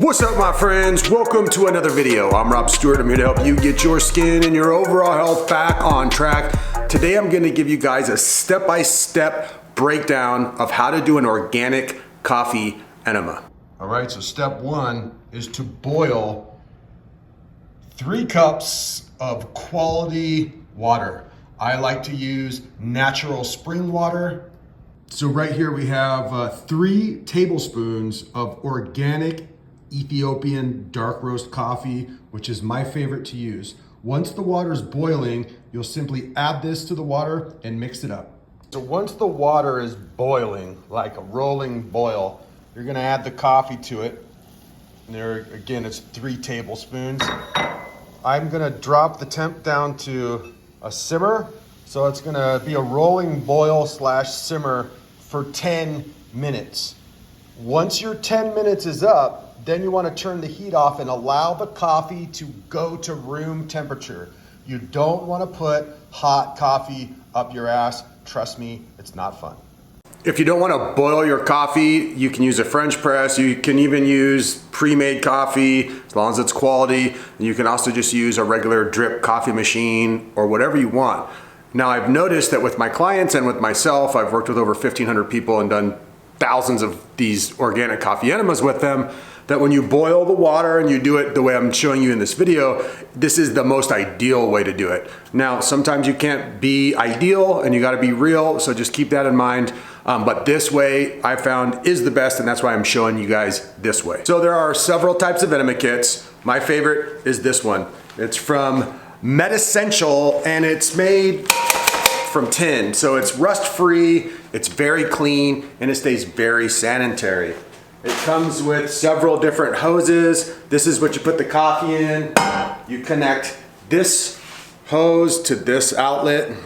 What's up, my friends? Welcome to another video. I'm Rob Stewart. I'm here to help you get your skin and your overall health back on track. Today I'm going to give you guys a step-by-step breakdown of how to do an organic coffee enema. All right, so step one is to boil 3 cups of quality water. I like to use natural spring water. So right here we have 3 tablespoons of organic Ethiopian dark roast coffee, which is my favorite to use. Once the water is boiling, you'll simply add this to the water and mix it up. So once the water is boiling, like a rolling boil, you're gonna add the coffee to it. And there, again, it's 3 tablespoons. I'm gonna drop the temp down to a simmer. So it's gonna be a rolling boil / simmer for 10 minutes. Once your 10 minutes is up, then you want to turn the heat off and allow the coffee to go to room temperature. You don't want to put hot coffee up your ass. Trust me, it's not fun. If you don't want to boil your coffee, you can use a French press. You can even use pre-made coffee as long as it's quality. You can also just use a regular drip coffee machine or whatever you want. Now, I've noticed that with my clients and with myself, I've worked with over 1,500 people and done thousands of these organic coffee enemas with them, that when you boil the water and you do it the way I'm showing you in this video, this is the most ideal way to do it. Now, sometimes you can't be ideal and you gotta be real, so just keep that in mind. But this way I found is the best, and that's why I'm showing you guys this way. So there are several types of enema kits. My favorite is this one. It's from MedEssential and it's made from tin. So it's rust free, it's very clean, and it stays very sanitary. It comes with several different hoses. This is what you put the coffee in. You connect this hose to this outlet.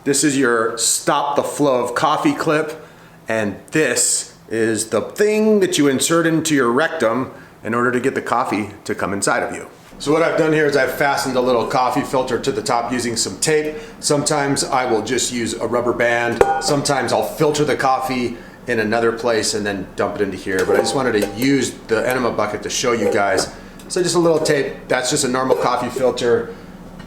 This is your stop the flow of coffee clip. And this is the thing that you insert into your rectum in order to get the coffee to come inside of you. So what I've done here is I've fastened a little coffee filter to the top using some tape. Sometimes I will just use a rubber band. Sometimes I'll filter the coffee in another place and then dump it into here. But I just wanted to use the enema bucket to show you guys. So just a little tape, that's just a normal coffee filter.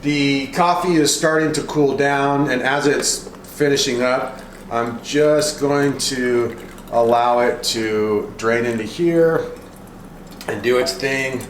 The coffee is starting to cool down, and as it's finishing up, I'm just going to allow it to drain into here and do its thing.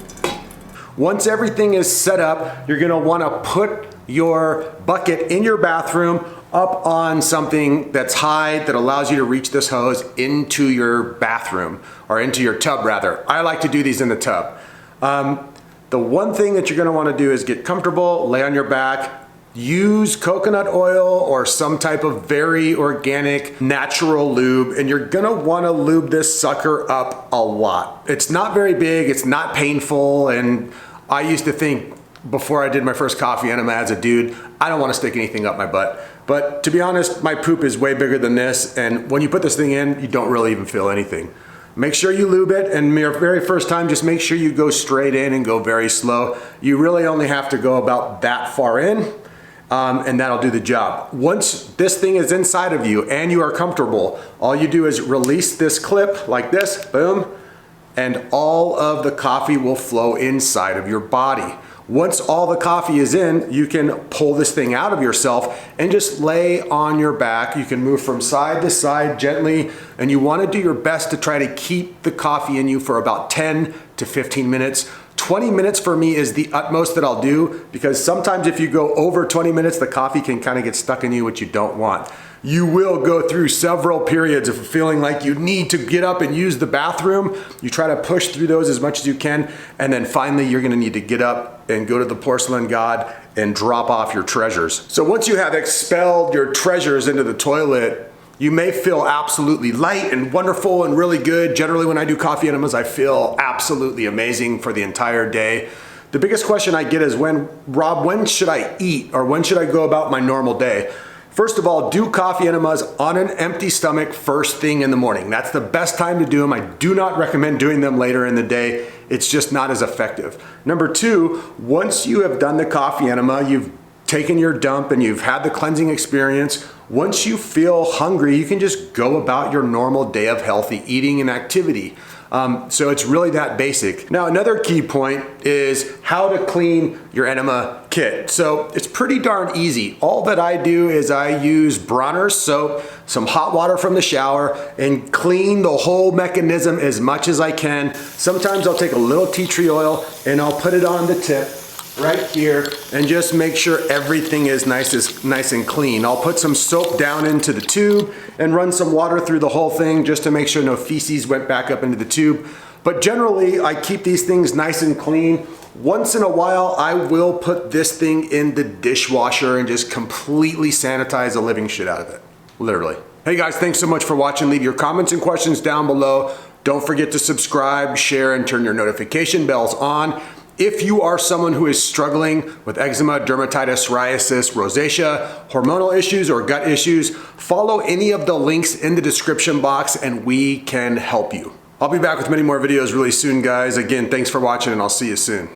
Once everything is set up, you're gonna wanna put your bucket in your bathroom up on something that's high that allows you to reach this hose into your bathroom, or into your tub rather. I like to do these in the tub. The one thing that you're gonna wanna do is get comfortable, lay on your back, use coconut oil or some type of very organic natural lube, and you're gonna wanna lube this sucker up a lot. It's not very big, it's not painful, and I used to think before I did my first coffee enema as a dude, I don't wanna stick anything up my butt. But to be honest, my poop is way bigger than this, and when you put this thing in, you don't really even feel anything. Make sure you lube it, and your very first time, just make sure you go straight in and go very slow. You really only have to go about that far in, and that'll do the job. Once this thing is inside of you and you are comfortable, all you do is release this clip like this, boom, and all of the coffee will flow inside of your body. Once all the coffee is in, you can pull this thing out of yourself and just lay on your back. You can move from side to side gently, and you want to do your best to try to keep the coffee in you for about 10 to 15 minutes. 20 minutes for me is the utmost that I'll do, because sometimes if you go over 20 minutes, the coffee can kind of get stuck in you, which you don't want. You will go through several periods of feeling like you need to get up and use the bathroom. You try to push through those as much as you can, and then finally you're gonna need to get up and go to the porcelain god and drop off your treasures. So once you have expelled your treasures into the toilet, you may feel absolutely light and wonderful and really good. Generally, when I do coffee enemas, I feel absolutely amazing for the entire day. The biggest question I get is, Rob, when should I eat, or when should I go about my normal day? First of all, do coffee enemas on an empty stomach first thing in the morning. That's the best time to do them. I do not recommend doing them later in the day. It's just not as effective. Number 2, once you have done the coffee enema, you've taken your dump and you've had the cleansing experience, once you feel hungry, you can just go about your normal day of healthy eating and activity. So it's really that basic. Now, another key point is how to clean your enema kit. So it's pretty darn easy. All that I do is I use Bronner's soap, some hot water from the shower, and clean the whole mechanism as much as I can. Sometimes I'll take a little tea tree oil and I'll put it on the tip right here and just make sure everything is nice and clean. I'll put some soap down into the tube and run some water through the whole thing just to make sure no feces went back up into the tube. But generally, I keep these things nice and clean. Once in a while, I will put this thing in the dishwasher and just completely sanitize the living shit out of it, literally. Hey guys, thanks so much for watching. Leave your comments and questions down below. Don't forget to subscribe, share, and turn your notification bells on. If you are someone who is struggling with eczema, dermatitis, psoriasis, rosacea, hormonal issues, or gut issues, follow any of the links in the description box and we can help you. I'll be back with many more videos really soon, guys. Again, thanks for watching and I'll see you soon.